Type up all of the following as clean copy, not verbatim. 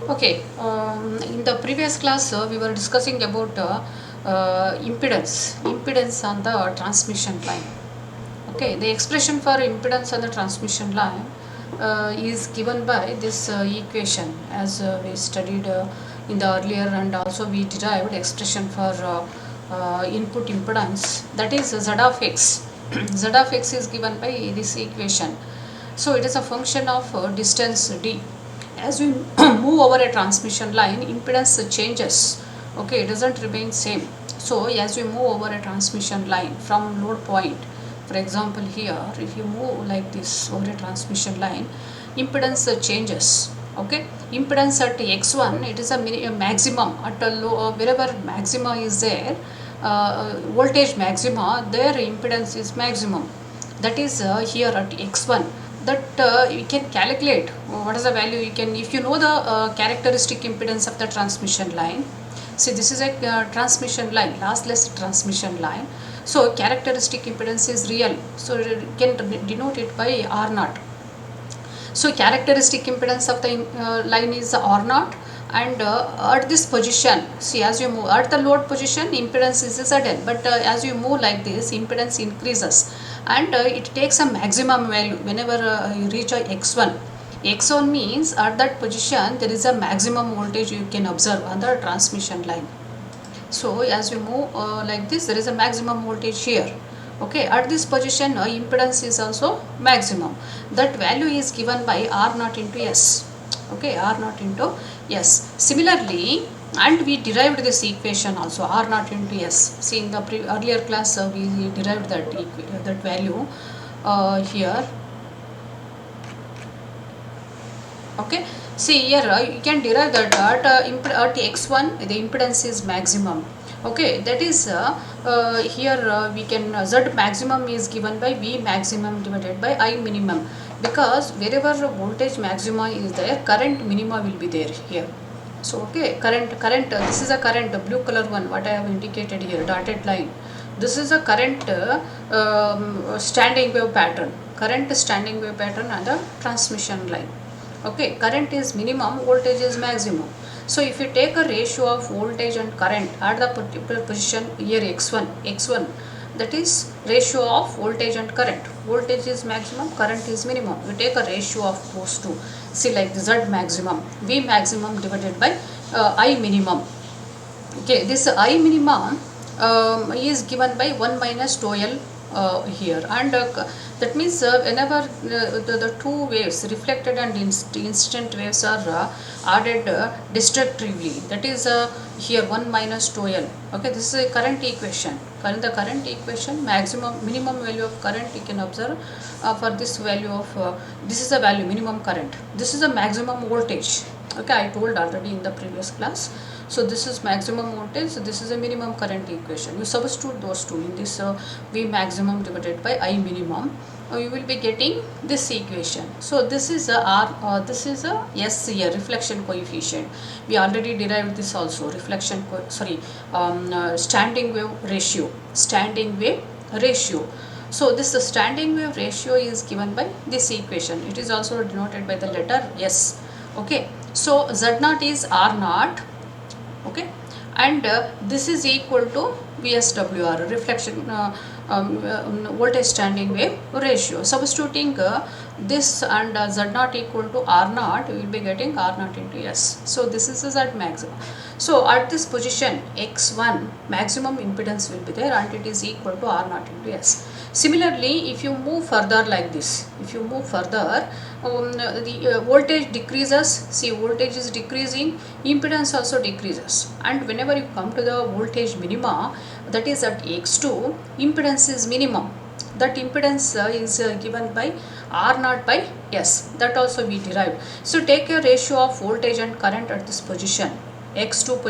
Okay, in the previous class, we were discussing about impedance on the transmission line. Okay, the expression for impedance on the transmission line is given by this equation, as we studied in the earlier, and also we derived expression for input impedance, that is z of x. Z of x is given by this equation. So it is a function of distance d. As we move over a transmission line, impedance changes. Okay, it doesn't remain same. So as we move over a transmission line from load point, for example here, if you move like this over a transmission line, impedance changes. Okay, impedance at x1, it is a maximum at a low, wherever maxima is there, voltage maxima, their impedance is maximum. That is here at x1, that you can calculate what is the value. You can, if you know the characteristic impedance of the transmission line. See, this is a transmission line, lossless transmission line. So characteristic impedance is real, so you can denote it by r naught. So characteristic impedance of the line is r naught, and at this position, see, as you move at the load position, impedance is zn, but as you move like this, impedance increases, and it takes a maximum value whenever you reach a x1. X1 means at that position there is a maximum voltage you can observe on the transmission line. So as you move like this, there is a maximum voltage here. Okay, at this position impedance is also maximum. That value is given by r naught into s. Okay, r naught into s. Similarly, and we derived this equation also, r naught into s. See, in the earlier class we derived that value here. Okay, see here you can derive that at x1 the impedance is maximum. Okay, that is here we can z maximum is given by v maximum divided by I minimum, because wherever voltage maxima is there, current minima will be there here. So okay, current this is a current, blue color one what I have indicated here, dotted line. This is a current standing wave pattern, current standing wave pattern on the transmission line. Okay, current is minimum, voltage is maximum. So if you take a ratio of voltage and current at the particular position here x1, that is ratio of voltage and current. Voltage is maximum, current is minimum. You take a ratio of those two. See, like Z maximum, V maximum divided by I minimum. Okay, this I minimum is given by 1 minus tau L here, and that means whenever the two waves, reflected and incident waves, are added destructively, that is here 1 minus tau L. Okay, this is a current equation. The current equation, minimum value of current you can observe for this value of this is the value minimum current, this is the maximum voltage. Okay, I told already in the previous class. So this is maximum voltage, so this is a minimum current equation. You substitute those two in this V maximum divided by I minimum, you will be getting this equation. So this is a R, this is a S here, reflection coefficient. We already derived this also, standing wave ratio. So this standing wave ratio is given by this equation. It is also denoted by the letter S. Okay, so Z naught is R naught. Okay, and this is equal to VSWR, reflection voltage standing wave ratio. Substituting this and Z naught equal to R naught, we will be getting R naught into S. So this is Z maximum. So at this position x1, maximum impedance will be there, and it is equal to R naught into S. Similarly, if you move further like this, the voltage decreases. See, voltage is decreasing, impedance also decreases, and whenever you come to the voltage minima, that is at x2, impedance is minimum. That impedance is given by R naught by S. That also we derived. So take a ratio of voltage and current at this position, x2,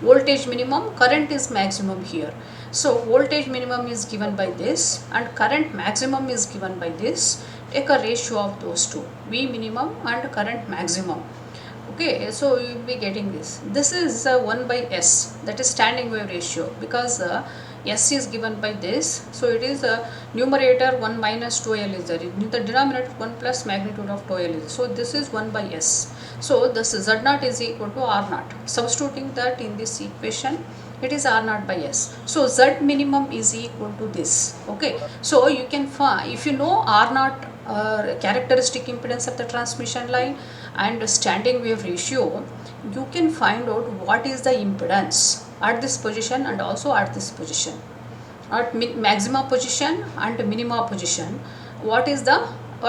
voltage minimum, current is maximum here. So voltage minimum is given by this and current maximum is given by this. Take a ratio of those two, V minimum and current maximum. Okay, so you will be getting this. This is 1 by S, that is standing wave ratio, because S is given by this. So it is a numerator 1 minus 2L is there. In the denominator 1 plus magnitude of 2L is. So this is 1 by S. So this Z0 is equal to R0. Substituting that in this equation, it is R0 by S. So Z minimum is equal to this. Okay. So you can find, if you know R0 characteristic impedance of the transmission line and standing wave ratio, you can find out what is the impedance at this position and also at this position, at maxima position and minima position. What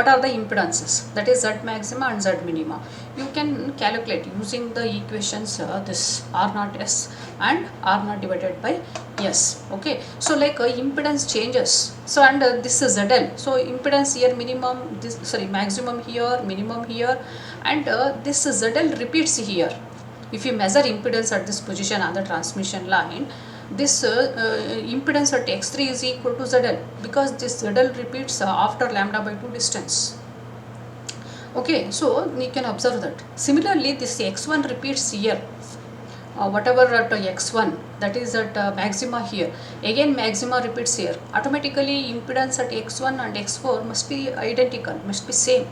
are the impedances, that is Z maxima and Z minima. You can calculate using the equations this R0 S and R0 divided by S. Okay, so like impedance changes. So and this is ZL. So impedance here minimum, maximum here, minimum here, and this ZL repeats here. If you measure impedance at this position on the transmission line, this impedance at x3 is equal to ZL, because this ZL repeats after lambda by 2 distance. Okay, so you can observe that. Similarly, this x1 repeats here. Whatever at x1, that is at maxima here, again maxima repeats here. Automatically impedance at x1 and x4 must be identical, must be same.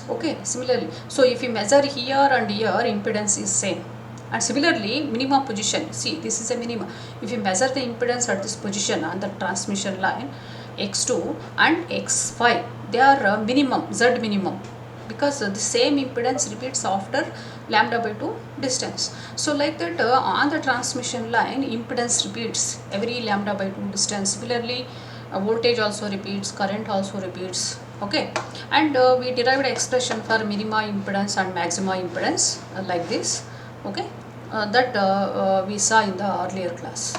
Okay, similarly, so if you measure here and here, impedance is same. And similarly, minima position, see this is a minima. If you measure the impedance at this position on the transmission line, x2 and x5, they are minimum, Z minimum, because the same impedance repeats after lambda by 2 distance. So like that on the transmission line, impedance repeats every lambda by 2 distance. Similarly, voltage also repeats, current also repeats. Okay, and we derived expression for minima impedance and maxima impedance like this. Okay, that we saw in the earlier class.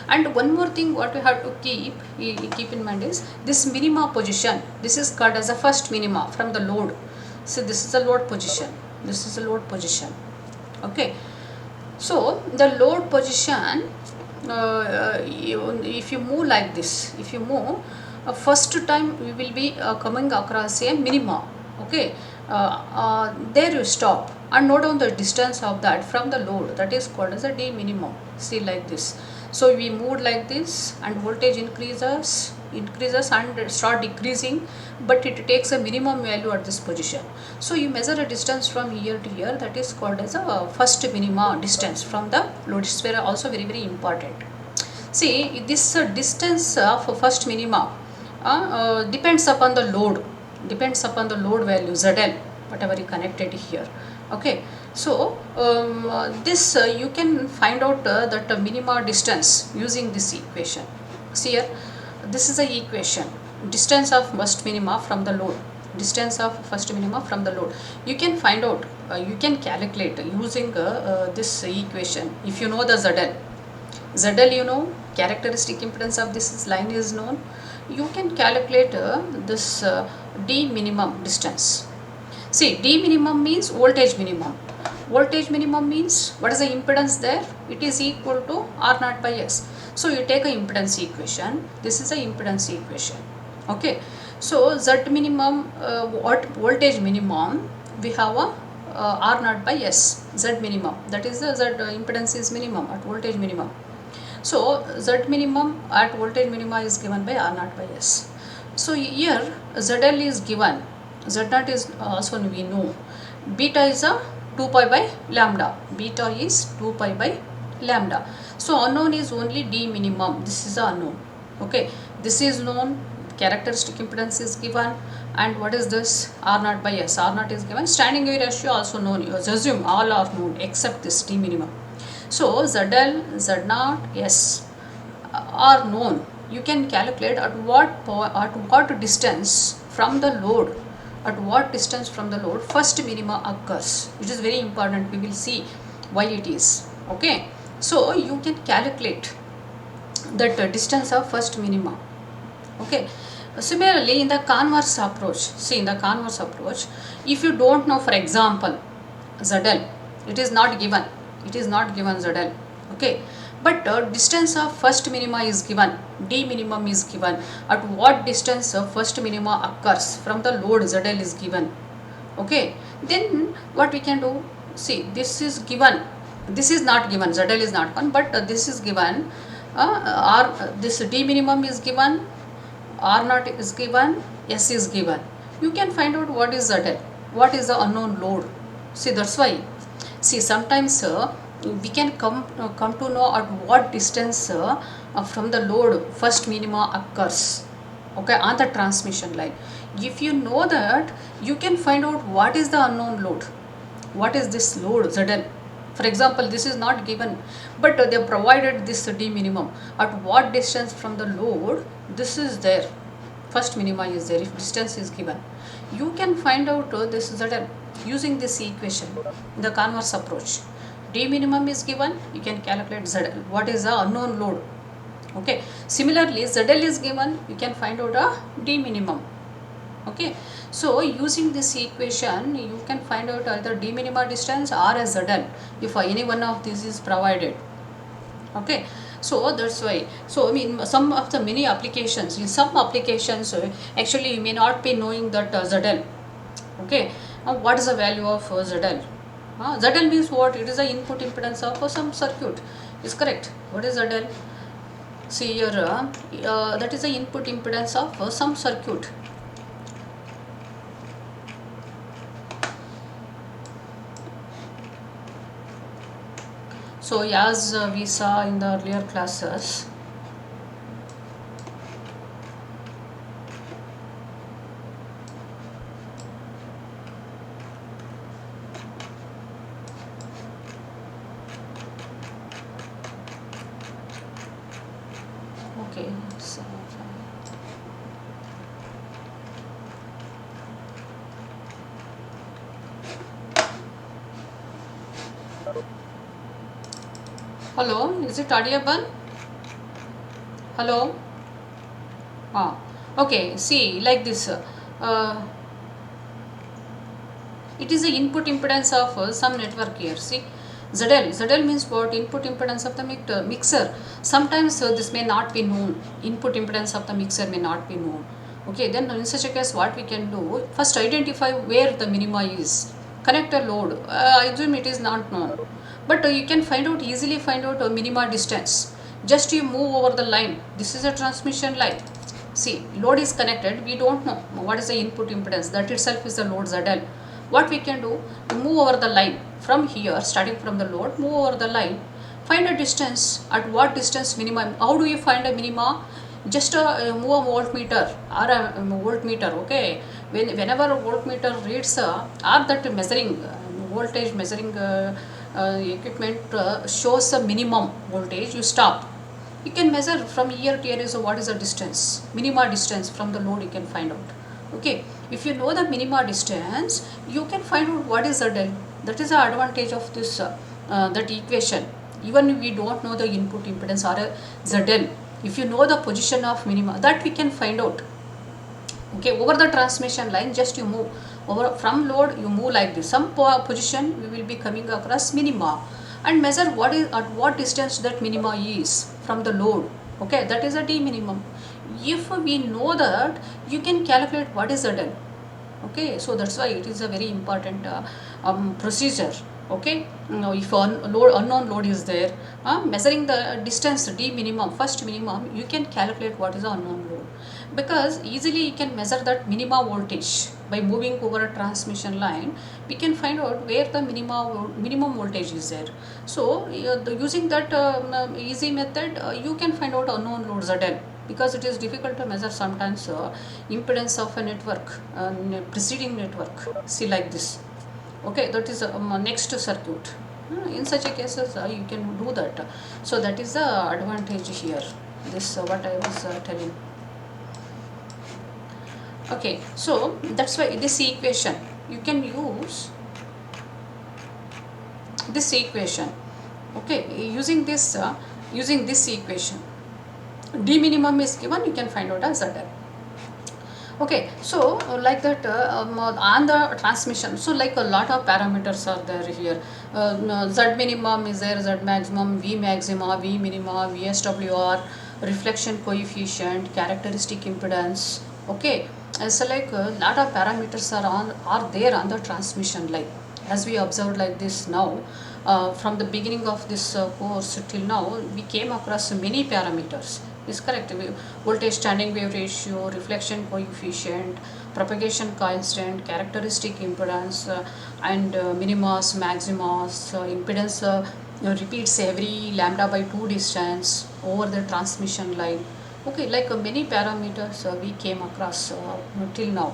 And one more thing what we have to keep in mind is this minima position. This is called as a first minima from the load. So this is a load position. This is a load position. Okay, so the load position, if you move like this, if you move, first time we will be coming across a minima. Okay, there you stop and note down the distance of that from the load, that is called as a D minimum. See like this. So we moved like this and voltage increases and start decreasing, but it takes a minimum value at this position. So you measure a distance from here to here, that is called as a first minima distance from the load. It's also very very important. See, this distance of first minima depends upon the load, value ZL, whatever you connected here. Okay, so this you can find out that minima distance using this equation. See here, this is the equation, distance of first minima from the load, you can find out, you can calculate using this equation. If you know the ZL you know, characteristic impedance of this line is known, you can calculate this D minimum distance. See, D minimum means voltage minimum. Voltage minimum means what is the impedance there? It is equal to R0 by S. So you take a impedance equation. This is a impedance equation. Okay. So Z minimum, what voltage minimum, we have a R0 by S. Z minimum, that is the Z impedance is minimum at voltage minimum. So Z minimum at voltage minima is given by R0 by S. So here ZL is given, Z0 is also we know, beta is a 2 pi by lambda, beta is 2 pi by lambda. So unknown is only D minimum, this is the unknown. Okay, this is known, characteristic impedance is given, and what is this? R0 by S, R0 is given, standing wave ratio also known. You assume all are known except this D minimum. So ZL, Z0, S are known. You can calculate at what distance from the load, first minima occurs. It is very important. We will see why it is. Okay. So you can calculate that distance of first minima. Okay. Similarly, in the converse approach, if you don't know, for example, ZL, it is not given ZL. Okay, but distance of first minima is given, D minimum is given. At what distance first minima occurs from the load, ZL is given. Okay, then what we can do? See, this is given, this is not given, ZL is not given, but this is given. this D minimum is given, R naught is given, S is given. You can find out what is ZL, what is the unknown load. See, that's why. See, sometimes we can come to know at what distance from the load first minima occurs. Okay, on the transmission line. If you know that, you can find out what is the unknown load. What is this load ZL? For example, this is not given, but they provided this D minimum. At what distance from the load this is there? First minima is there if distance is given. You can find out this ZL using this equation, the converse approach. D minimum is given, you can calculate ZL. What is the unknown load? Okay. Similarly, ZL is given, you can find out a D minimum. Okay. So using this equation, you can find out either D minima distance or a ZL if any one of these is provided. Okay. So that's why. So I mean, some of the many applications, in some applications, actually you may not be knowing that ZL. Okay. Now what is the value of ZL? ZL means what? It is the input impedance of some circuit. Is correct. What is ZL? See here, that is the input impedance of some circuit. So as we saw in the earlier classes, okay, so hello, is it audible? Hello? Okay, see, like this. It is the input impedance of some network here. See, ZL means what? Input impedance of the mixer. Sometimes this may not be known. Input impedance of the mixer may not be known. Okay, then in such a case, what we can do? First, identify where the minima is. Connect a load. I assume it is not known, but you can easily find out a minima distance. Just you move over the line. This is a transmission line. See, load is connected. We don't know what is the input impedance. That itself is the load ZL. What we can do, move over the line from here, starting from the load, move over the line, find a distance. At what distance minimum? How do you find a minima? Just move a voltmeter or a voltmeter. Okay, whenever a voltmeter reads or that measuring voltage measuring equipment shows a minimum voltage, you stop. You can measure from here to here. So what is the distance? Minima distance from the load you can find out. Okay, if you know the minima distance, you can find out what is ZL. That is the advantage of this that equation. Even if we don't know the input impedance or ZL, if you know the position of minima, that we can find out. Okay, over the transmission line, just you move over from load, you move like this. Some position we will be coming across minima and measure what is at what distance that minima is from the load. Okay, that is a D minimum. If we know that, you can calculate what is ZL. Okay, so that's why it is a very important procedure. Okay, now if unknown load is there, measuring the distance D minimum, first minimum, you can calculate what is the unknown load, because easily you can measure that minima voltage by moving over a transmission line. We can find out where the minimum voltage is there. So using that easy method, you can find out unknown load ZL, because it is difficult to measure sometimes impedance of a network, preceding network. See, like this. Okay, that is next circuit. In such a cases, you can do that. So that is the advantage here. This what I was telling. Okay, so that's why this equation you can use this equation. Okay, using this equation, D minimum is given, you can find out as ZL. Okay, so like that on the transmission, so like a lot of parameters are there here. Z minimum is there, Z maximum, V maxima, V minima, VSWR, reflection coefficient, characteristic impedance. Okay, so like a lot of parameters are there on the transmission line. as we observed like this now, from the beginning of this course till now, we came across many parameters. Is correct. Voltage standing wave ratio, reflection coefficient, propagation constant, characteristic impedance, and minimas, maximas, impedance repeats every lambda by 2 distance over the transmission line. Okay, like many parameters we came across till now.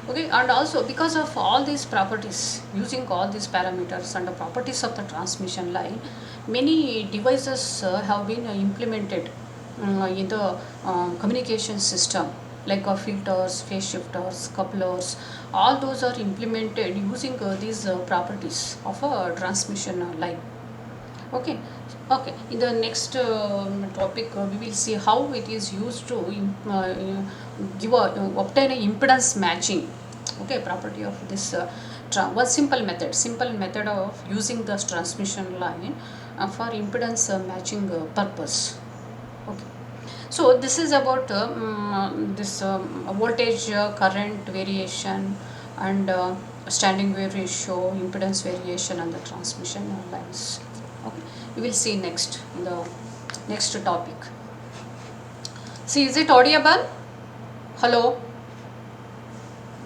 Okay, and also because of all these properties, using all these parameters and the properties of the transmission line, many devices have been implemented in the communication system, like filters, phase shifters, couplers. All those are implemented using these properties of a transmission line. Okay. Okay, in the next topic we will see how it is used to give a, obtain a impedance matching. Okay, property of this one simple method of using this transmission line for impedance matching purpose. Okay, so this is about this voltage current variation and standing wave ratio, impedance variation and the transmission lines. Okay, we will see next in the next topic. See, is it audible? Hello?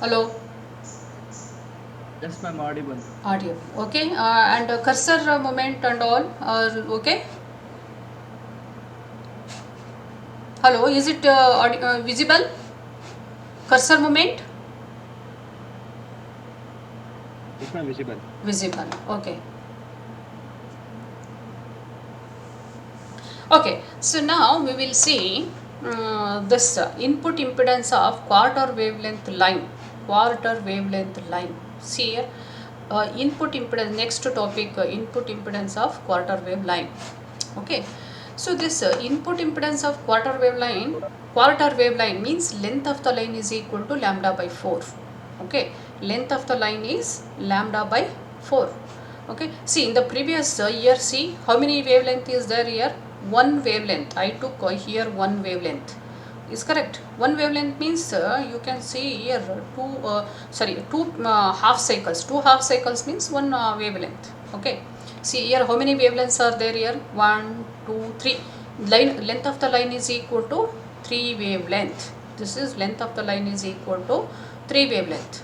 Hello? Yes, ma'am, audible. Audio. Okay, and cursor movement and all are okay? Hello, is it visible? Cursor movement? Yes, ma'am, visible. Visible. Okay. Okay, so now we will see this input impedance of quarter wavelength line. See here, input impedance. Next topic, input impedance of quarter wave line. Okay, so this input impedance of quarter wave line means length of the line is equal to lambda by 4. Okay, length of the line is lambda by 4. Okay, see in the previous year, see how many wavelength is there here? One wavelength. I took here one wavelength. Is correct. One wavelength means you can see here two half cycles. Two half cycles means one wavelength. Okay. See here how many wavelengths are there here? 1, 2, 3. Length of the line is equal to 3 wavelength. This is length of the line is equal to 3 wavelength.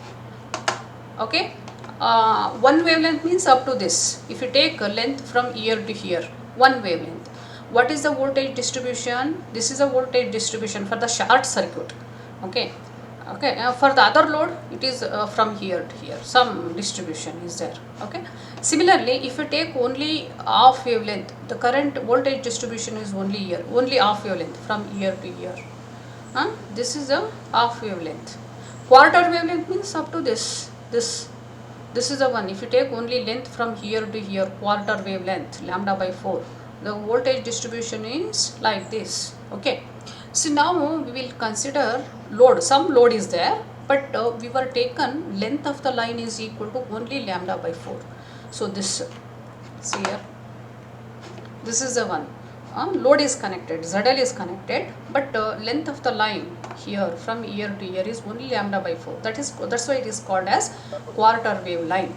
Okay. One wavelength means up to this. If you take a length from here to here, one wavelength. What is the voltage distribution? This is a voltage distribution for the short circuit. Okay. Okay. For the other load, it is from here to here. Some distribution is there. Okay. Similarly, if you take only half wavelength, the current voltage distribution is only here, only half wavelength from here to here. This is a half wavelength. Quarter wavelength means up to this. This is the one. If you take only length from here to here, quarter wavelength, lambda by 4, the voltage distribution is like this. Okay, so now we will consider load. Some load is there, but we were taken length of the line is equal to only lambda by 4. So this, see here, this is the one. Load is connected, ZL is connected, but length of the line here from here to here is only lambda by 4. That's why it is called as quarter wave line.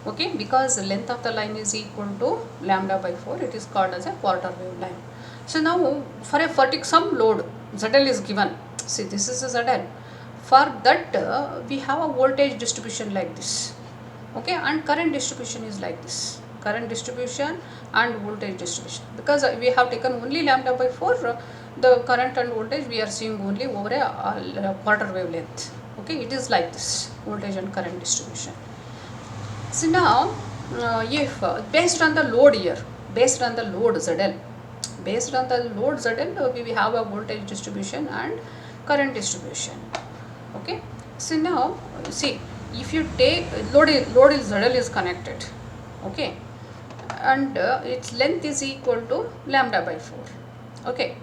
Okay, because length of the line is equal to lambda by 4, it is called as a quarter wave line. So now for a some load, ZL is given. See, this is a ZL. For that we have a voltage distribution like this. Okay, and current distribution is like this. Current distribution and voltage distribution. Because we have taken only lambda by 4, the current and voltage we are seeing only over a quarter wavelength. Okay, it is like this, voltage and current distribution. So now, if based on the load here, based on the load ZL, we have a voltage distribution and current distribution. Okay. So now, see, if you take load is ZL is connected. Okay, and its length is equal to lambda by 4. Okay.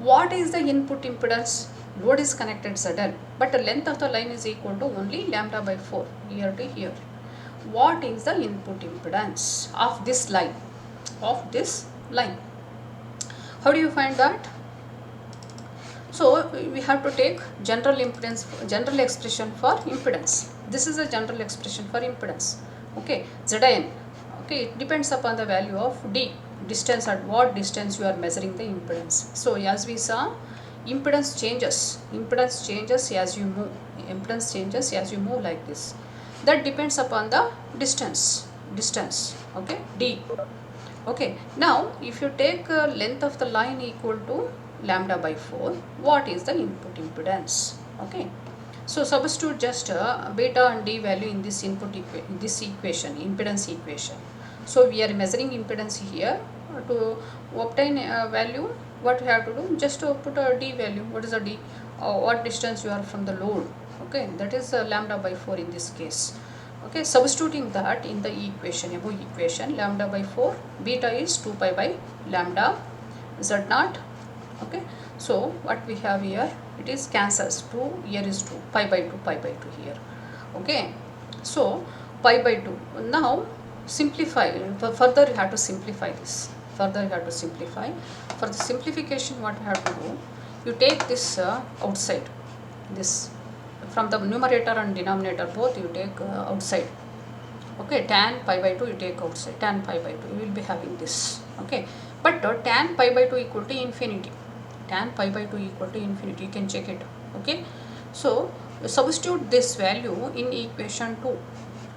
What is the input impedance? Load is connected ZL, but the length of the line is equal to only lambda by 4 here to here. What is the input impedance of this line? How do you find that? So we have to take general expression for impedance. This is a general expression for impedance. Okay, Zin. Okay, it depends upon the value of d, distance, at what distance you are measuring the impedance. So as we saw, impedance changes. Impedance changes as you move. Impedance changes as you move like this. That depends upon the distance. Distance. Okay, d. Okay, now if you take length of the line equal to lambda by 4, what is the input impedance? Okay, so substitute just beta and d value in this this equation, impedance equation. So we are measuring impedance here. To obtain a value, what we have to do? Just to put a d value. What is a d? What distance you are from the load? Okay, that is lambda by 4 in this case. Okay, substituting that in the equation, above equation, lambda by 4, beta is 2 pi by lambda z naught. Okay, so what we have here, it is cancels. 2 here is 2, pi by 2, pi by 2 here. Okay, so pi by 2. Now simplify. Further you have to simplify this. Further you have to simplify. For the simplification, what you have to do, you take this outside, this from the numerator and denominator both you take outside. Okay, tan pi by 2 you take outside, tan pi by 2 you will be having this. Okay, but tan pi by 2 equal to infinity, tan pi by 2 equal to infinity, you can check it. Okay, so substitute this value in equation 2.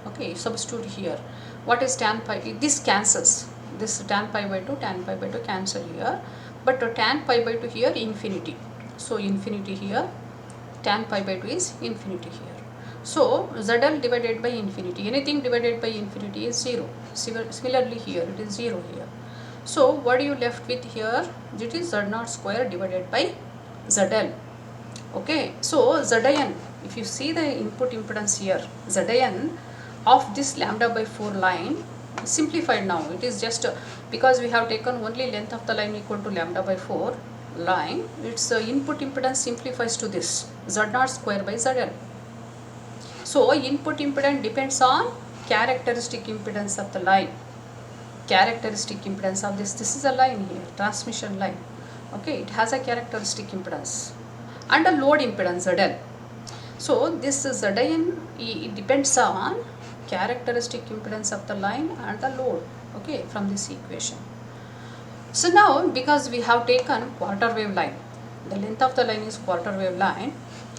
Okay, substitute here. What is tan pi? This cancels, this tan pi by 2, tan pi by 2 cancel here, but tan pi by 2 here infinity, so infinity here, tan pi by 2 is infinity here. So ZL divided by infinity, anything divided by infinity is 0. Similarly here it is 0 here. So what are you left with here? It is Z0 square divided by ZL. Okay, so Zin, if you see the input impedance here, Zin of this lambda by 4 line, simplified now. It is just because we have taken only length of the line equal to lambda by 4 line, its input impedance simplifies to this Z0 square by ZL. So input impedance depends on characteristic impedance of the line. Characteristic impedance of this is a line here, transmission line. Okay, it has a characteristic impedance and a load impedance ZL. So this Zin, it depends on characteristic impedance of the line and the load. Okay, from this equation. So now because we have taken quarter wave line, the length of the line is quarter wave line,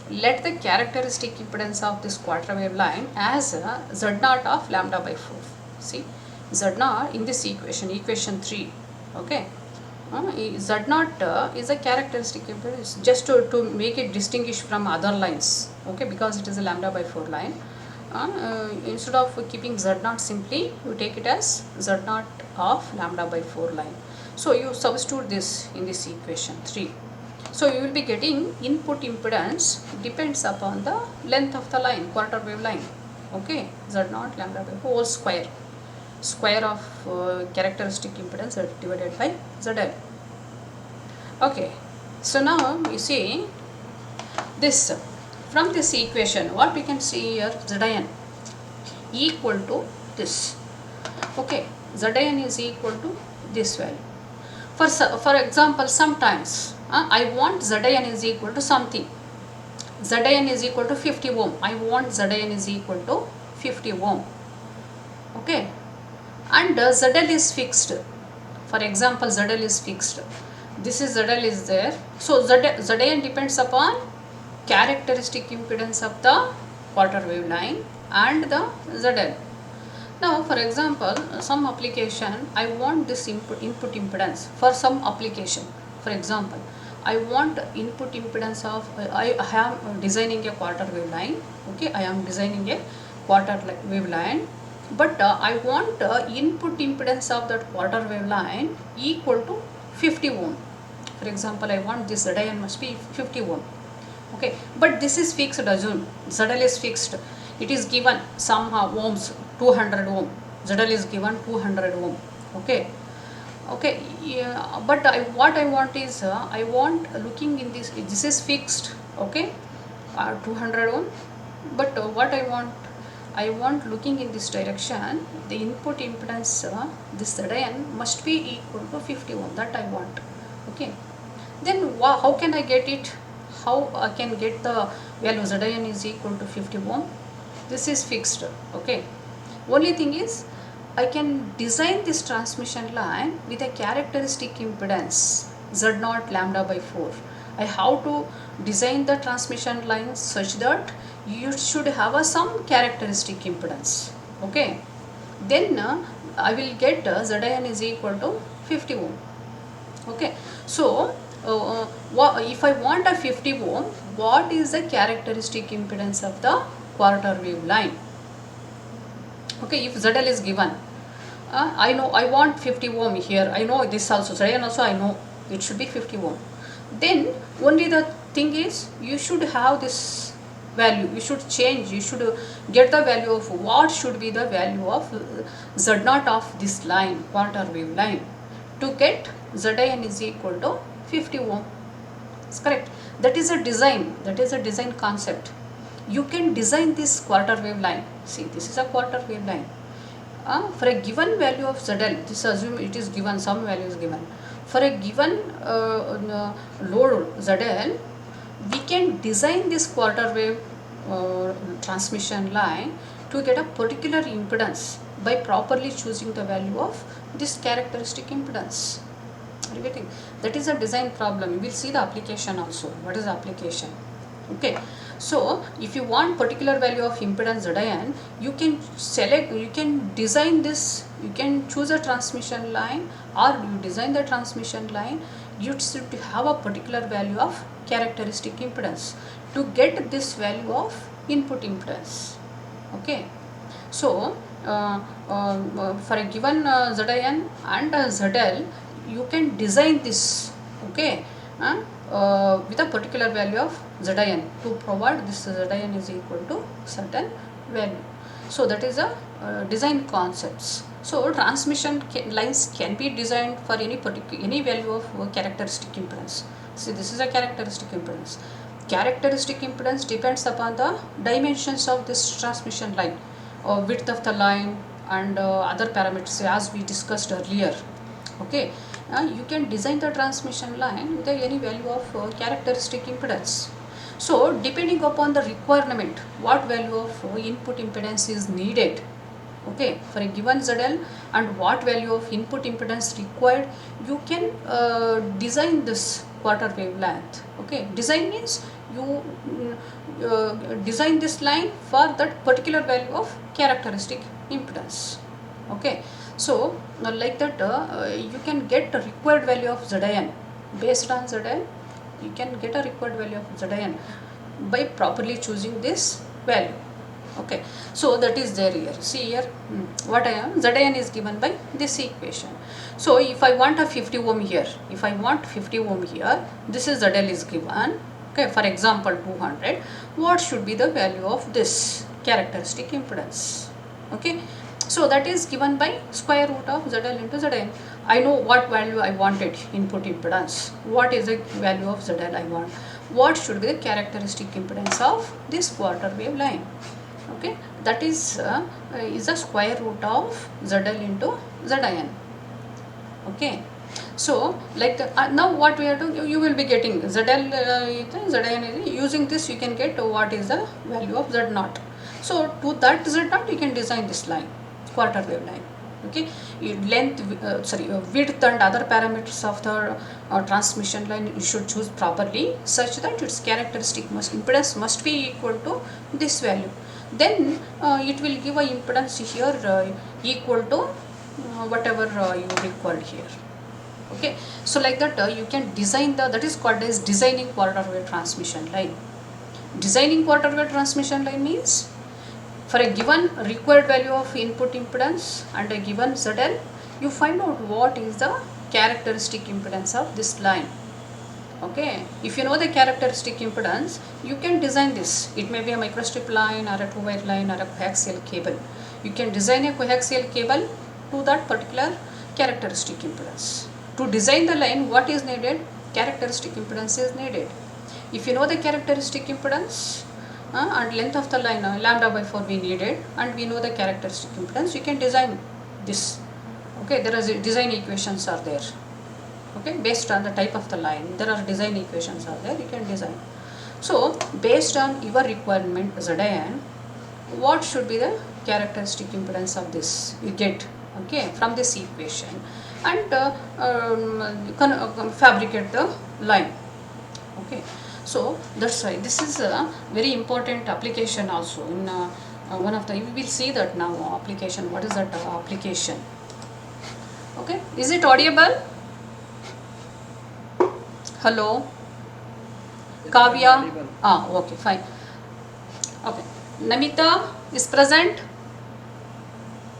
let the characteristic impedance of this quarter wave line as Z0 of lambda by 4. See, Z0 in this equation, equation 3. Okay, Z0 is a characteristic impedance, just to make it distinguish from other lines. Okay, because it is a lambda by 4 line. Instead of keeping Z0 simply, you take it as Z0 of lambda by 4 line. So you substitute this in this equation 3. So you will be getting input impedance depends upon the length of the line, quarter wave line. Okay, Z0 lambda by 4 whole square, square of characteristic impedance divided by ZL. Okay, so now you see this, from this equation what we can see here, Zin equal to this. Okay, Zin is equal to this value. For example, sometimes I want Zin is equal to something. Zin is equal to 50 ohm. I want Zin is equal to 50 ohm. Okay, and ZL is fixed. For example, ZL is fixed. This is ZL is there. So Zin depends upon characteristic impedance of the quarter wave line and the ZL. Now for example, some application I want this input impedance for some application. For example, I want input impedance of I am designing a quarter wave line. Okay, I am designing a quarter wave line, but I want input impedance of that quarter wave line equal to 50 ohm. For example, I want this Zin must be 50 ohm. Okay, but this is fixed, assume ZL is fixed, it is given some ohms, 200 ohm, ZL is given 200 ohm. Okay, okay, yeah, but what I want is I want looking in this is fixed. Okay, 200 ohm, but what I want looking in this direction, the input impedance this Zin must be equal to 50 ohm, that I want. Okay, then how can I get it? How I can get the value Zin is equal to 50 ohm? This is fixed. Okay, only thing is I can design this transmission line with a characteristic impedance Z0 lambda by 4. I have to design the transmission line such that you should have some characteristic impedance. Okay, then I will get Zin is equal to 50 ohm. Okay, so if I want a 50 ohm, what is the characteristic impedance of the quarter wave line? Okay, if ZL is given, I know I want 50 ohm here, I know this also, Zn also I know it should be 50 ohm. Then only the thing is you should have this value, you should change, you should get the value of what should be the value of Z0 of this line, quarter wave line, to get Zin is equal to 50 ohm. It's correct. That is a design concept. You can design this quarter wave line. See, this is a quarter wave line. For a given value of ZL, this assume it is given, some value is given. For a given load ZL, we can design this quarter wave transmission line to get a particular impedance by properly choosing the value of this characteristic impedance. Are you getting? That is a design problem. We will see the application also. What is the application? Okay, so if you want particular value of impedance Zin, you can select, you can design this, you can choose a transmission line, or you design the transmission line, you should have a particular value of characteristic impedance to get this value of input impedance. Okay, so for a given Zin and ZL, you can design this, okay, with a particular value of Zin to provide this Zin is equal to certain value. So that is a design concepts. So transmission lines can be designed for any value of characteristic impedance. See, this is a characteristic impedance. Characteristic impedance depends upon the dimensions of this transmission line, width of the line, and other parameters as we discussed earlier. Okay, you can design the transmission line with any value of characteristic impedance. So depending upon the requirement, what value of input impedance is needed, okay, for a given ZL, and what value of input impedance required, you can design this quarter wave length. Okay, design means you design this line for that particular value of characteristic impedance. Okay, so like that you can get the required value of Zin based on ZL. You can get a required value of Zin by properly choosing this value. Okay, so that is there here. See here, what I am, Zin is given by this equation. So if I want a 50 ohm here, if I want 50 ohm here, this is ZL is given. Okay, for example 200, what should be the value of this characteristic impedance? Okay, so that is given by square root of ZL into Zin. I know what value I wanted, input impedance. What is the value of ZL I want? What should be the characteristic impedance of this quarter wave line? Okay, that is a square root of ZL into Zin. Okay, so like now what we are doing, you will be getting ZL Zin. Using this you can get what is the value of Z0. So to that Z0 you can design this line, quarter wave line. Okay, length, width and other parameters of the transmission line you should choose properly such that its characteristic impedance must be equal to this value. Then it will give a impedance here equal to whatever you required here. Okay, so like that you can design that is called as designing quarter wave transmission line. Designing quarter wave transmission line means for a given required value of input impedance and a given ZL, you find out what is the characteristic impedance of this line. Okay, if you know the characteristic impedance, you can design this. It may be a microstrip line or a 2-wire line or a coaxial cable. You can design a coaxial cable to that particular characteristic impedance. To design the line, what is needed? Characteristic impedance is needed. If you know the characteristic impedance and length of the line, lambda by 4 we needed, and we know the characteristic impedance, you can design this. Okay, there are design equations are there. Okay, based on the type of the line, there are design equations are there, you can design. So based on your requirement Zin, what should be the characteristic impedance of this you get, okay, from this equation, and fabricate the line. Okay, so that's why this is a very important application also in one of the, we will see that now application. What is that application? Okay, is it audible? Hello, Yes, ma'am, Kavya? audible. Okay, fine. Okay, Namita is present.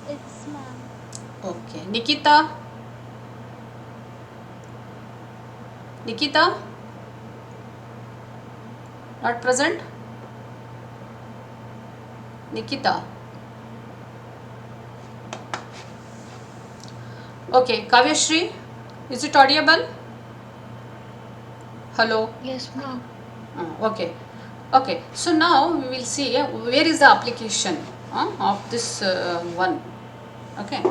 It's ma'am. Okay, Nikita? Nikita? Not present? Nikita? Okay, Kavyashri, is it audible? Hello? Yes, ma'am. Okay. Okay, so now we will see where is the application of this one. Okay,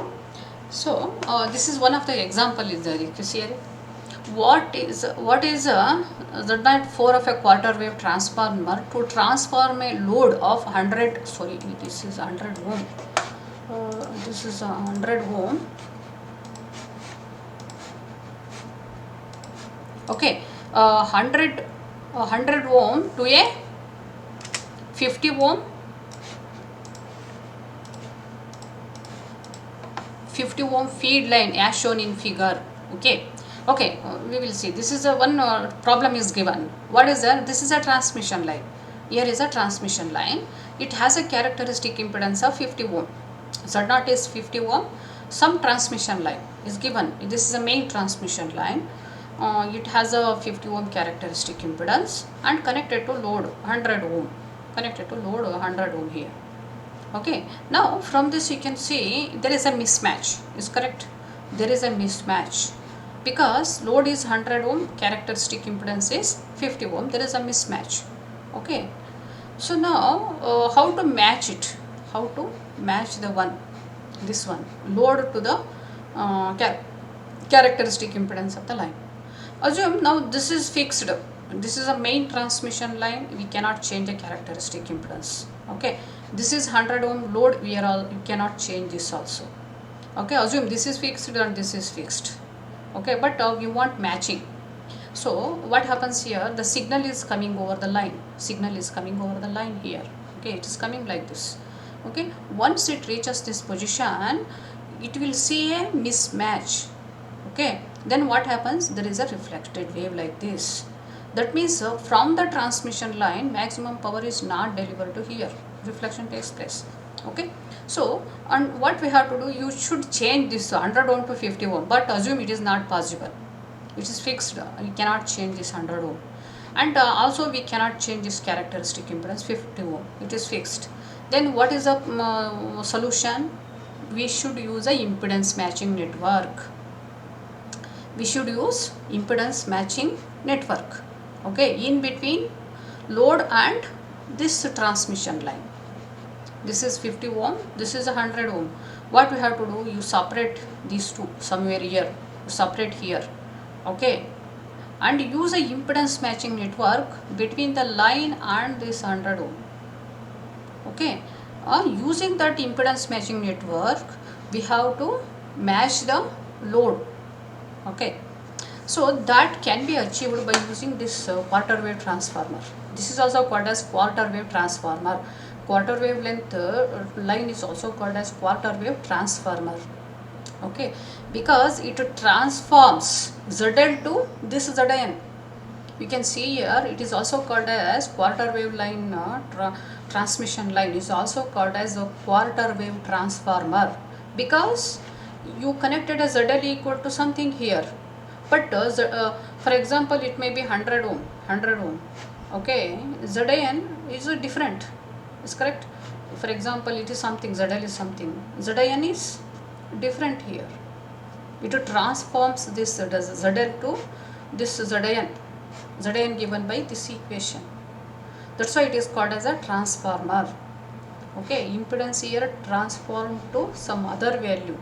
so this is one of the example is there. You can see here. What is Z4 of a quarter wave transformer to transform a load of 100, sorry, this is 100 ohm, this is 100 ohm, okay, 100 ohm to a 50 ohm, 50 ohm feed line as shown in figure. Okay, okay, we will see. This is a one problem is given. What is that? This is a transmission line. Here is a transmission line. It has a characteristic impedance of 50 ohm. Z0 is 50 ohm. Some transmission line is given. This is a main transmission line. It has a 50 ohm characteristic impedance and connected to load 100 ohm. Connected to load 100 ohm here. Okay, now from this you can see there is a mismatch, is correct? There is a mismatch because load is 100 ohm, characteristic impedance is 50 ohm, there is a mismatch. Okay, so now how to match it? How to match the one, this one, load to the characteristic impedance of the line. Assume now this is fixed. This is a main transmission line. We cannot change the characteristic impedance. Okay, this is 100 ohm load. You cannot change this also. Okay, assume this is fixed and this is fixed. Okay, but we want matching. So what happens here? The signal is coming over the line. Signal is coming over the line here. Okay, it is coming like this. Okay, once it reaches this position, it will see a mismatch. Okay, then what happens? There is a reflected wave like this. That means from the transmission line maximum power is not delivered to here, reflection takes place. Okay, so and what we have to do, you should change this 100 ohm to 50 ohm, but assume it is not possible, it is fixed, you cannot change this 100 ohm, and also we cannot change this characteristic impedance 50 ohm, it is fixed. Then what is the solution? We should use a impedance matching network. We should use impedance matching network, okay, in between load and this transmission line. This is 50 ohm, this is 100 ohm. What we have to do, you separate these two somewhere here, separate here, okay, and use a impedance matching network between the line and this 100 ohm. Okay, using that impedance matching network we have to match the load. Okay, so that can be achieved by using this quarter wave transformer. This is also called as quarter wave transformer. Quarter wave length line is also called as quarter wave transformer. Okay, because it transforms ZL to this ZN. You can see here it is also called as quarter wave line, transmission line is also called as a quarter wave transformer, because you connected a ZL equal to something here, but for example it may be 100 ohm, 100 ohm, okay, ZN is different, is correct. For example it is something, ZL is something, ZN is different here. It transforms this ZL to this ZN given by this equation. That's why it is called as a transformer. Okay, impedance here transformed to some other value.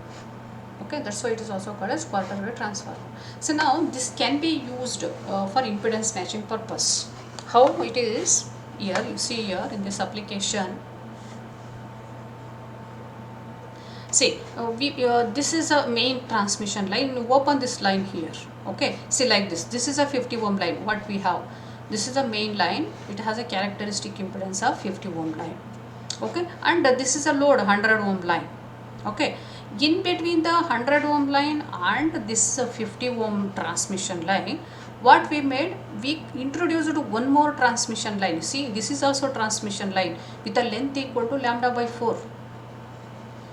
Okay, that's why it is also called as quarter wave transformer. So now this can be used for impedance matching purpose. How it is here, you see here in this application, See, this is a main transmission line. Open this line here. Okay, see like this. This is a 50 ohm line. What we have? This is a main line. It has a characteristic impedance of 50 ohm line. Okay, and this is a load 100 ohm line. Okay, in between the 100 ohm line and this 50 ohm transmission line, what we made, we introduced one more transmission line. See, this is also transmission line with a length equal to lambda by 4,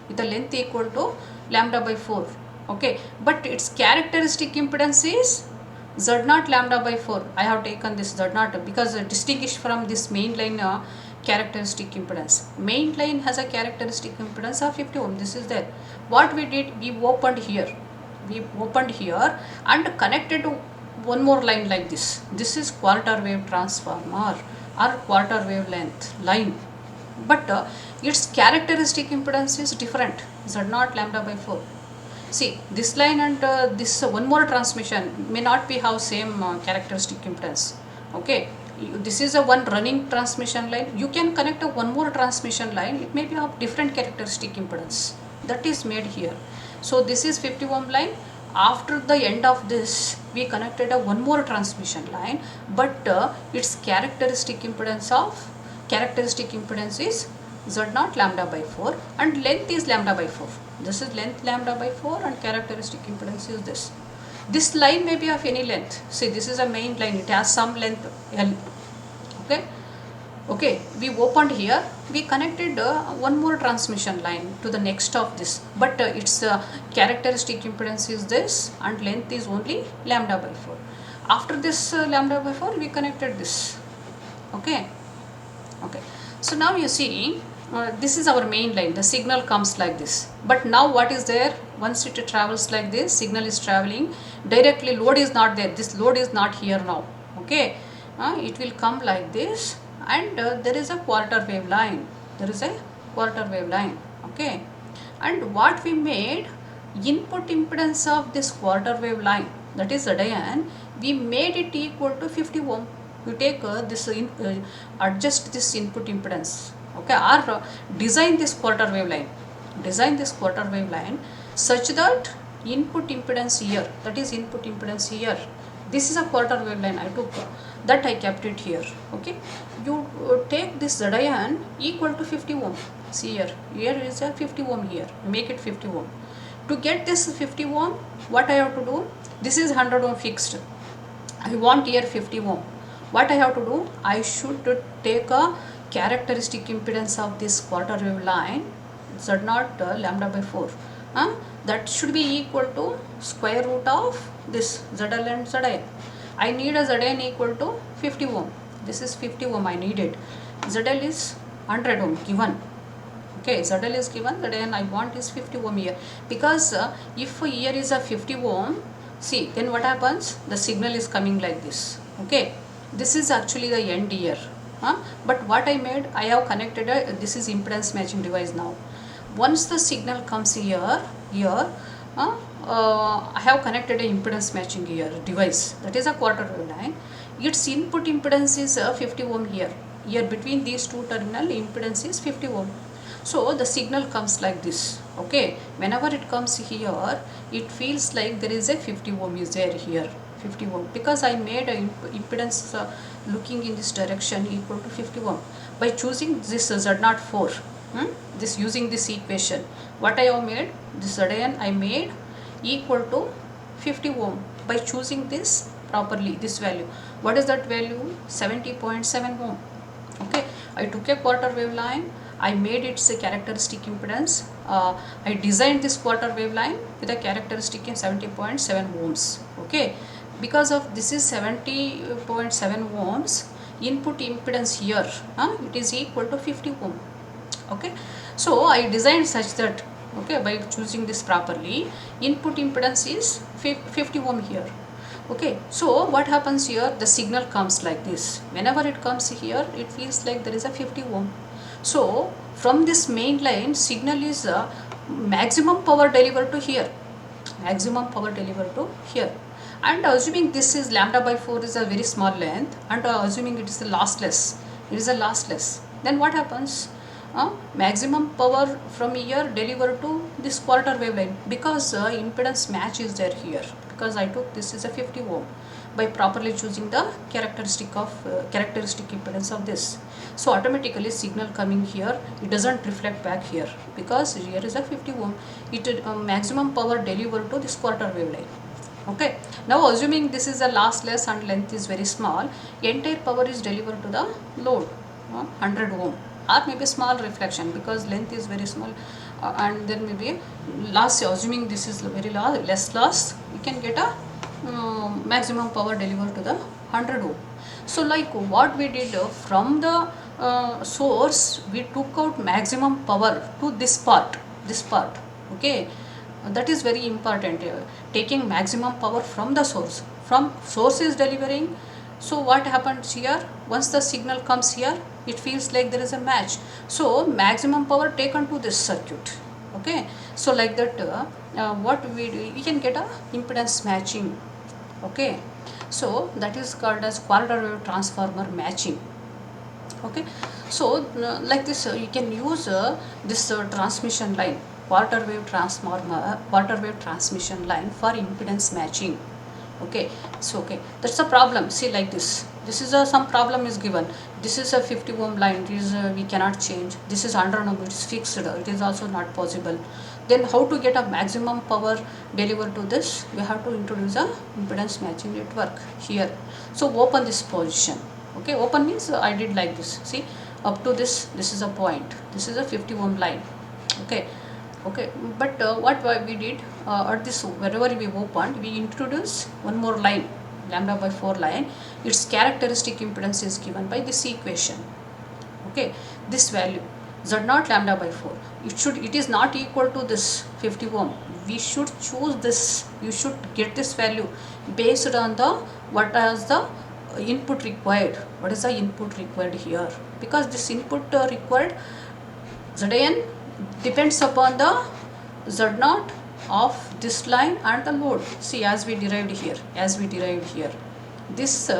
with a length equal to lambda by 4. Okay, but its characteristic impedance is z0 lambda by 4. I have taken this z0 because distinguished from this main line characteristic impedance. Main line has a characteristic impedance of 50 ohm. This is there. What we did, we opened here. We opened here and connected to one more line like this. This is quarter wave transformer or quarter wave length line. But its characteristic impedance is different, z0 lambda by 4. See, this line and this one more transmission may not be have same characteristic impedance. Okay, this is a one running transmission line. You can connect a one more transmission line. It may be of different characteristic impedance. That is made here. So this is 50 ohm line. After the end of this, we connected a one more transmission line, but its characteristic impedance is z0 lambda by 4 and length is lambda by 4. This is length lambda by 4 and characteristic impedance is this. This line may be of any length. See, this is a main line. It has some length L. Okay, we opened here. We connected one more transmission line to the next of this, but its characteristic impedance is this and length is only lambda by 4. After this lambda by 4, we connected this. Okay. So now you see, this is our main line. The signal comes like this. But now what is there? Once it travels like this, signal is traveling directly. Load is not there. This load is not here now. Okay, it will come like this, and there is a quarter wave line. Okay, and what we made, input impedance of this quarter wave line, that is Zn, we made it equal to 50 ohm. You take adjust this input impedance, okay, or design this quarter wave line such that input impedance here, that is input impedance here, this is a quarter wave line I took, that I kept it here. Okay, you take this Zn equal to 50 ohm. See here is a 50 ohm here, make it 50 ohm. To get this 50 ohm, what I have to do, this is 100 ohm fixed, I want here 50 ohm. What I have to do, I should take a characteristic impedance of this quarter wave line, z0 lambda by 4. That should be equal to square root of this ZL and Zn. I need a Zn equal to 50 ohm. This is 50 ohm I needed. ZL is 100 ohm given. Okay, ZL is given, Zn I want is 50 ohm here. Because if here is a 50 ohm, see, then what happens? The signal is coming like this. Okay, this is actually the end here. But what I made, I have connected this is impedance matching device now. Once the signal comes here, I have connected a impedance matching here device, that is a quarter wave line. Its input impedance is 50 ohm here. Here between these two terminal, impedance is 50 ohm. So the signal comes like this. Okay, whenever it comes here, it feels like there is a 50 ohm is there here. 50 ohm, because I made a impedance looking in this direction equal to 50 ohm by choosing this Z0 4. This using this equation, what I have made, this Zn I made equal to 50 ohm by choosing this properly, this value. What is that value? 70.7 ohm. Okay, I took a quarter wave line, I made its a characteristic impedance. I designed this quarter wave line with a characteristic in 70.7 ohms. Okay, because of this is 70.7 ohms, input impedance here, it is equal to 50 ohm. Okay, so I designed such that, okay, by choosing this properly, input impedance is 50 ohm here. Okay, so what happens here, the signal comes like this. Whenever it comes here, it feels like there is a 50 ohm. So from this main line, signal is maximum power delivered to here, and assuming this is lambda by 4 is a very small length, and assuming it is a lossless, then what happens, maximum power from here delivered to this quarter wave line, because impedance match is there here, because I took this is a 50 ohm by properly choosing the characteristic impedance of this. So automatically signal coming here, it doesn't reflect back here, because here is a 50 ohm. It maximum power delivered to this quarter wave line. Okay, now assuming this is a lossless and length is very small, entire power is delivered to the load, 100 ohm, or maybe small reflection because length is very small, and then maybe loss, assuming this is very less loss, you can get a maximum power delivered to the 100 ohm. So like what we did, from the source we took out maximum power to this part, okay. That is very important, taking maximum power from the source. From source is delivering, so what happens here, once the signal comes here, it feels like there is a match, so maximum power taken to this circuit, okay. So like that, what we do, we can get a impedance matching, okay. So that is called as quarter wave transformer matching, okay. So like this, you can use this transmission line, quarter wave transmission line for impedance matching, okay. So okay, that's the problem. See like this is some problem is given. This is a 50 ohm line, it is we cannot change. This is 100 ohm, it is fixed, it is also not possible. Then how to get a maximum power delivered to this, we have to introduce a impedance matching network here. So open this position, okay. Open means I did like this, see, up to this is a point, this is a 50 ohm line, okay. Okay, but what we did, at this, wherever we opened, we introduced one more line, lambda by 4 line. Its characteristic impedance is given by this equation, okay. This value z0 lambda by 4, it is not equal to this 50 ohm. We should choose this, you should get this value based on the what is the input required, what is the input required here, because this input required Zn depends upon the Z0 of this line and the load. See, as we derived here, this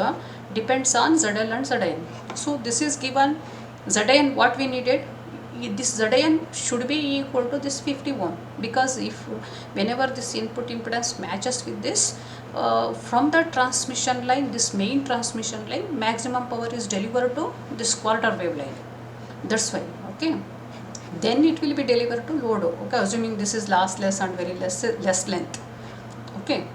depends on ZL and Zn. So this is given Zn, what we needed, this Zn should be equal to this 50 ohm, because if whenever this input impedance matches with this, from the transmission line, this main transmission line, maximum power is delivered to this quarter wave line. That's why, okay. Then it will be delivered to load, okay, assuming this is lossless and very less length, okay.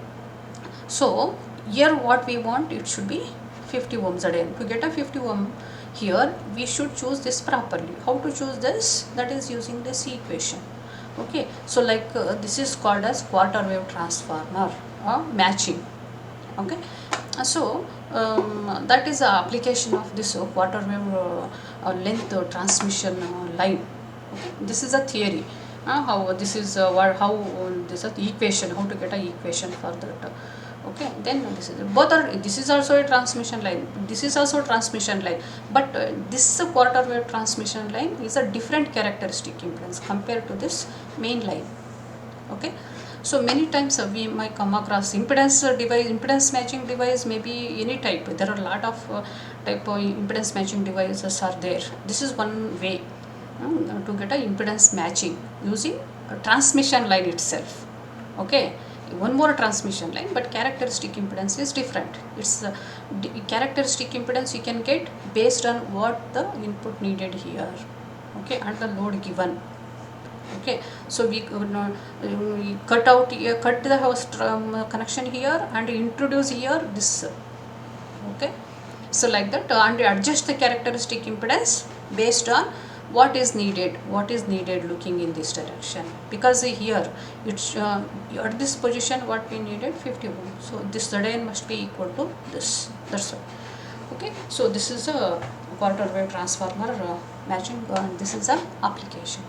So here what we want, it should be 50 ohm Zn. To get a 50 ohm here, we should choose this properly. How to choose this? That is using this equation, okay. So like this is called as quarter wave transformer matching, okay. So that is the application of this quarter wave length transmission line. Okay. This is a theory, how this is how this is the equation, how to get a equation for that, okay. Then this is both are, this is also a transmission line, this is also a transmission line, but this quarter wave transmission line is a different characteristic impedance compared to this main line, okay. So many times we might come across impedance matching device, maybe any type. There are a lot of type of impedance matching devices are there. This is one way to get a impedance matching using a transmission line itself, okay. One more transmission line, but characteristic impedance is different. It's characteristic impedance you can get based on what the input needed here, okay, and the load given, okay. So we cut out here, cut the host connection here and introduce here this, okay. So like that, and adjust the characteristic impedance based on what is needed looking in this direction, because here it's at this position what we needed 50 ohm, so this Zn must be equal to this, that's all, okay. So this is a quarter wave transformer matching, and this is a application.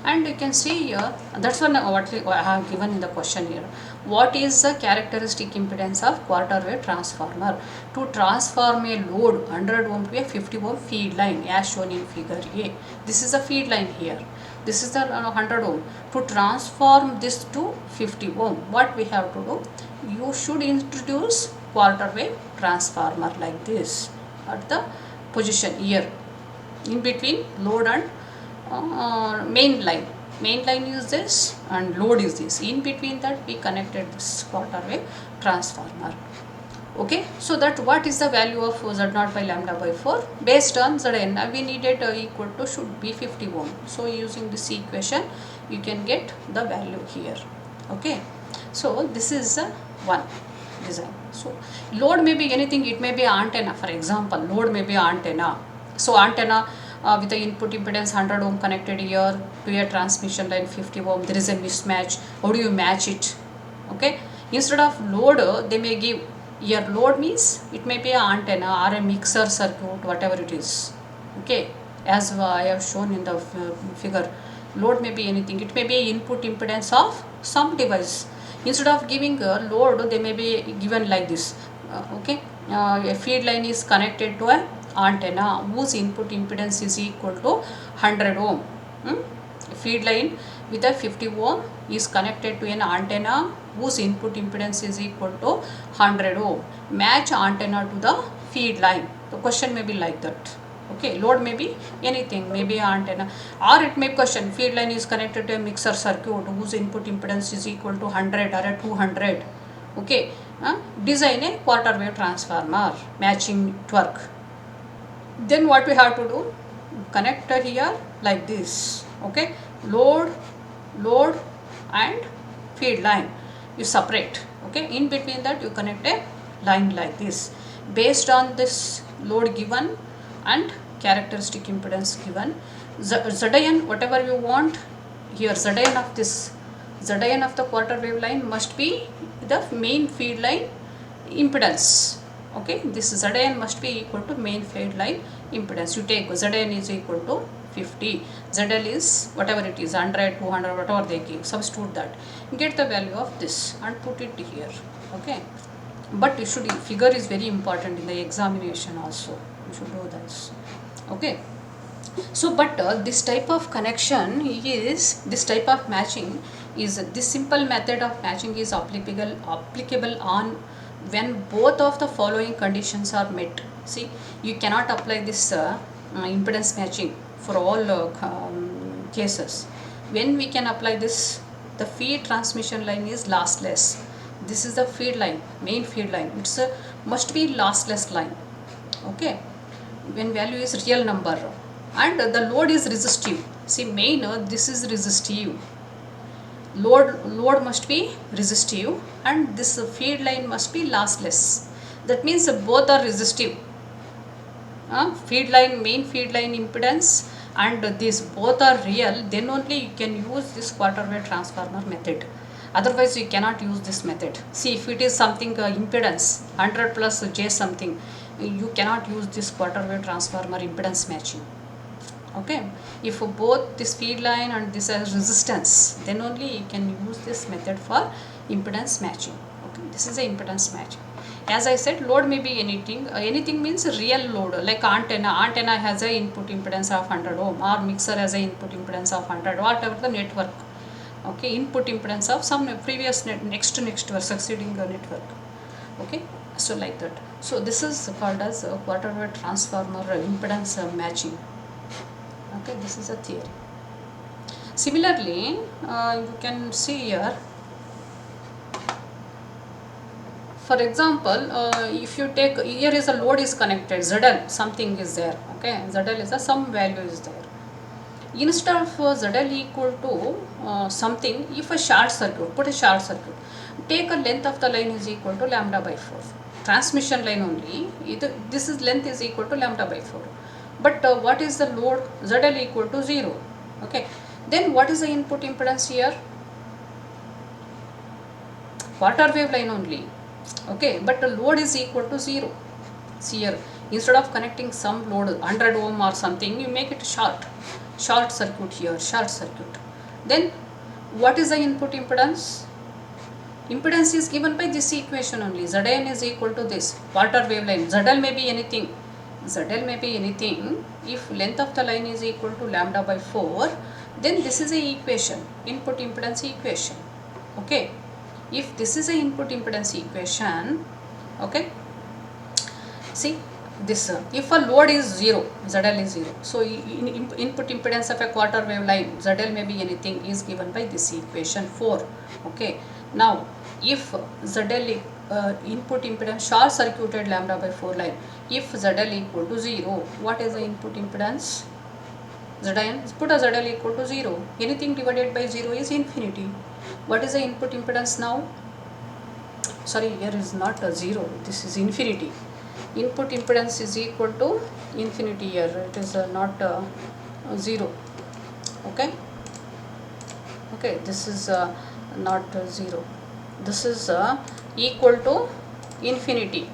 And you can see here, that's one what I have given in the question here. What is the characteristic impedance of quarter wave transformer? To transform a load 100 ohm to a 50 ohm feed line, as shown in figure A. This is a feed line here. This is the 100 ohm. To transform this to 50 ohm, what we have to do? You should introduce quarter wave transformer like this at the position here, in between load and main line. Main line is this and load is this. In between that we connected this quarter wave transformer. Okay, so that what is the value of Z0 by lambda by 4 based on Zn. We needed equal to should be 50 ohm. So using this equation you can get the value here. Okay, so this is one design. So load may be anything, it may be antenna. For example, load may be antenna. So antenna with the input impedance 100 ohm connected here to a transmission line 50 ohm, there is a mismatch. How do you match it? Okay, instead of load they may give here. Load means it may be an antenna or a mixer circuit, whatever it is. Okay, as I have shown in the figure, load may be anything. It may be input impedance of some device. Instead of giving a load, they may be given like this. Okay, a feed line is connected to an antenna whose input impedance is equal to 100 ohm. Feed line with a 50 ohm is connected to an antenna whose input impedance is equal to 100 ohm. Match antenna to the feed line. The question may be like that. Okay, load may be anything, maybe antenna, or it may question feed line is connected to a mixer circuit whose input impedance is equal to 100 or a 200. Okay, design a quarter wave transformer matching network. Then what we have to do? Connect here like this. Okay, load and feed line you separate. Okay, in between that you connect a line like this. Based on this load given and characteristic impedance given, Zn whatever you want here, Zn of this, Zn of the quarter wave line must be the main feed line impedance. Okay, this Zn must be equal to main feed line impedance. You take Zn is equal to 50, ZL is whatever it is, 100, 200, whatever they give, substitute that, get the value of this and put it here. Okay, but you should, figure is very important in the examination also, you should do this. Okay, so but this type of connection is, this type of matching is, this simple method of matching is applicable on when both of the following conditions are met. See, you cannot apply this impedance matching for all cases. When we can apply this, the feed transmission line is lossless. This is the feed line, main feed line. It's a must be lossless line. Okay, when value is real number and the load is resistive. See, main this is resistive. Load must be resistive and this feed line must be lossless. That means both are resistive. Feed line, main feed line impedance and these both are real, then only you can use this quarter wave transformer method. Otherwise you cannot use this method. See, if it is something impedance 100 plus j something, you cannot use this quarter wave transformer impedance matching. Okay, if both this feed line and this has resistance, then only you can use this method for impedance matching. Okay, this is a impedance matching. As I said, load may be anything. Anything means real load, like antenna. Antenna has a input impedance of 100 ohm, or mixer has a input impedance of 100, whatever the network. Okay, input impedance of some previous next succeeding network. Okay, so like that. So this is called as a quarter wave transformer impedance matching. Okay, this is a theory. Similarly, you can see here. For example, if you take, here is a load is connected, ZL, something is there. Okay, ZL is a some value is there. Instead of ZL equal to something, if a short circuit, put a short circuit, take a length of the line is equal to lambda by 4. Transmission line only, this is length is equal to lambda by 4. But what is the load? ZL equal to 0. Okay, then what is the input impedance here? Quarter wave line only. Okay, but the load is equal to 0. See here, instead of connecting some load 100 ohm or something, you make it short circuit here, short circuit. Then what is the input impedance? Impedance is given by this equation only. Zn is equal to this quarter wave line. ZL may be anything. ZL may be anything. If length of the line is equal to lambda by 4, then this is a equation, input impedance equation. Okay, if this is a input impedance equation, okay, see, this if a load is 0, ZL is 0, so input impedance of a quarter wave line, ZL may be anything, is given by this equation 4. Okay, now if ZL input impedance short circuited lambda by 4 line, if ZL equal to 0, what is the input impedance? Zn, put a ZL equal to 0, anything divided by 0 is infinity. What is the input impedance now? Sorry, here is not a 0, this is infinity. Input impedance is equal to infinity here, it is not 0. Okay, okay, this is not 0, this is equal to infinity.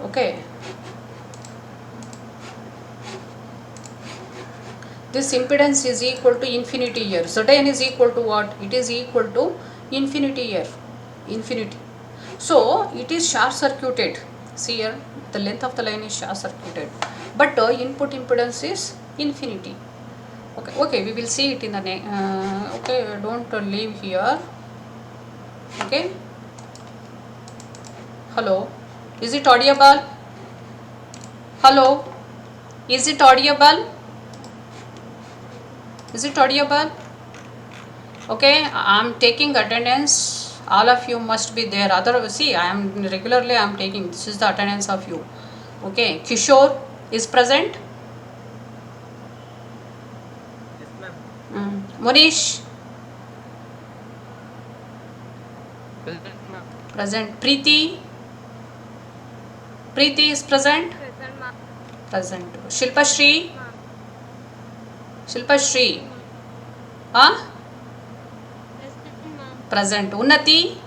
Okay, this impedance is equal to infinity here. Zn is equal to what? It is equal to infinity here, infinity. So it is short circuited. See here, the length of the line is short circuited, but input impedance is infinity. Okay, okay, we will see it in the okay, don't leave here. Okay, hello, is it audible? Hello, is it audible? Is it audible? Okay, I am taking attendance. All of you must be there. Otherwise, see, I am regularly I am taking. This is the attendance of you. Okay, Kishore is present. Yes, ma'am. Munish Present, ma'am. present. Preeti is present. Present, ma'am. Present. Shilpa Shri. Ma'am. Shilpa Shri. Huh? Present, ma'am. Present. Unnati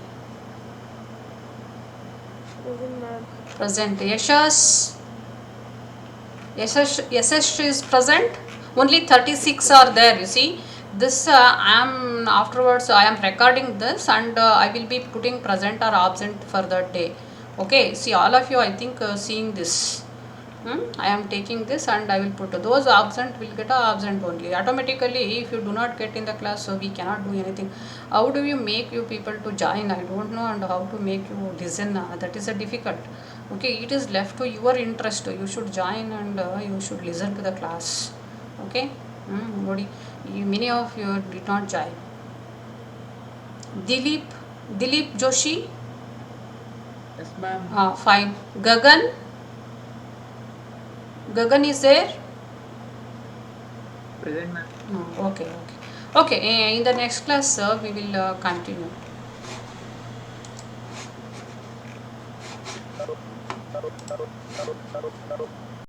Present, ma'am. present. Yashas is present. Only 36 are there. You see, this I am afterwards. I am recording this and I will be putting present or absent for that day. Okay. See, all of you, I think seeing this. I am taking this and I will put those absent will get a absent only automatically. If you do not get in the class, so we cannot do anything. How do you make you people to join? I don't know, and how to make you listen. That is a difficult. Okay, it is left to your interest. You should join and you should listen to the class. Okay, many of you did not join. Dilip Joshi. Yes, ma'am. Fine. Gagan is there? Present, ma'am. Okay. Okay, in the next class, we will continue.